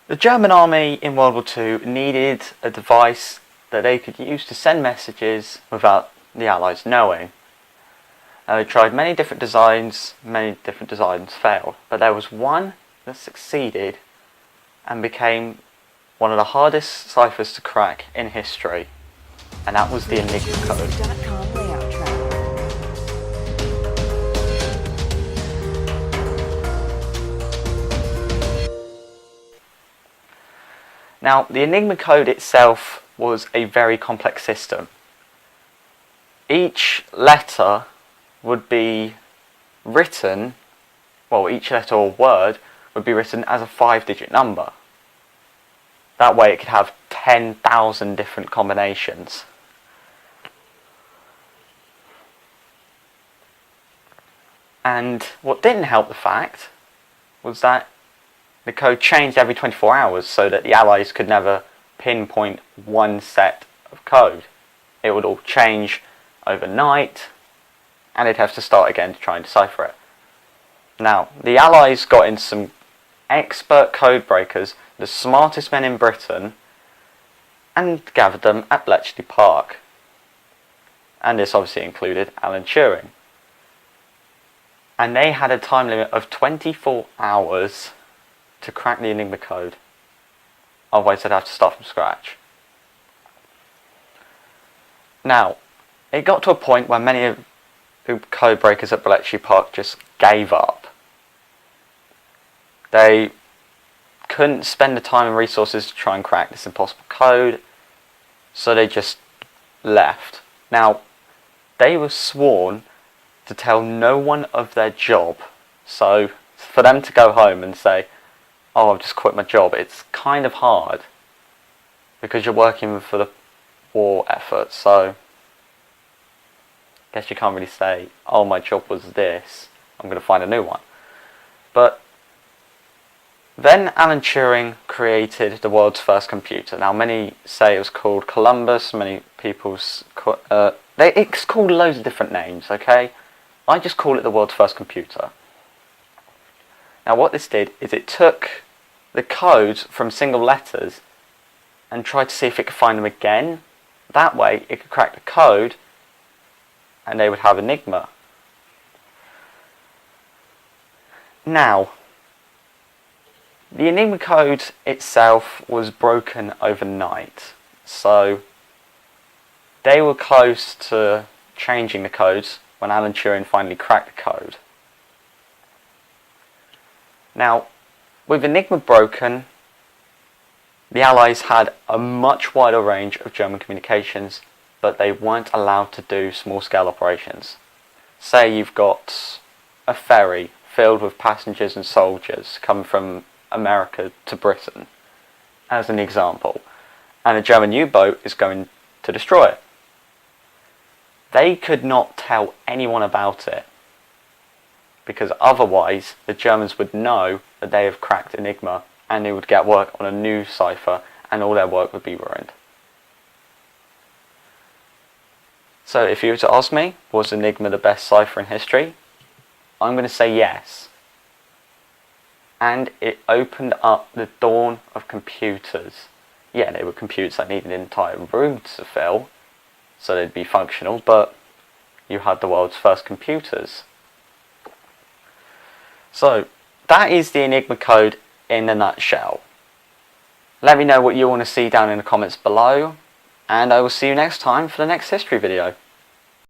The German army in World War II needed a device that they could use to send messages without the Allies knowing. They tried many different designs failed, but there was one that succeeded and became one of the hardest ciphers to crack in history, and that was the Enigma Code. Now, the Enigma Code itself was a very complex system. Each letter would be written, well, each letter or word would be written as a 5-digit number. That way it could have 10,000 different combinations. And what didn't help the fact was that the code changed every 24 hours so that the Allies could never pinpoint one set of code. It would all change overnight and they'd have to start again to try and decipher it. Now, the Allies got in some expert code breakers, the smartest men in Britain, and gathered them at Bletchley Park. And this obviously included Alan Turing. And they had a time limit of 24 hours to crack the Enigma Code. Otherwise they'd have to start from scratch. Now, it got to a point where many of the code breakers at Bletchley Park just gave up. They couldn't spend the time and resources to try and crack this impossible code, so they just left. Now, they were sworn to tell no one of their job, so for them to go home and say, oh, I've just quit my job, it's kind of hard because you're working for the war effort, so I guess you can't really say, oh, my job was this, I'm going to find a new one. But then Alan Turing created the world's first computer. Now, many say it was called Columbus, many people's it's called loads of different names, okay? I just call it the world's first computer. Now, what this did is it took the codes from single letters and tried to see if it could find them again. That way, it could crack the code and they would have Enigma. Now, the Enigma Code itself was broken overnight, so they were close to changing the codes when Alan Turing finally cracked the code. Now, with Enigma broken, the Allies had a much wider range of German communications, but they weren't allowed to do small-scale operations. Say you've got a ferry filled with passengers and soldiers coming from America to Britain, as an example, and a German U-boat is going to destroy it. They could not tell anyone about it, because otherwise the Germans would know that they have cracked Enigma and they would get work on a new cipher and all their work would be ruined. So if you were to ask me, was Enigma the best cipher in history? I'm going to say yes. And it opened up the dawn of computers. Yeah, they were computers that needed an entire room to fill, so they'd be functional, but you had the world's first computers. So, that is the Enigma Code in a nutshell. Let me know what you want to see down in the comments below, and I will see you next time for the next history video.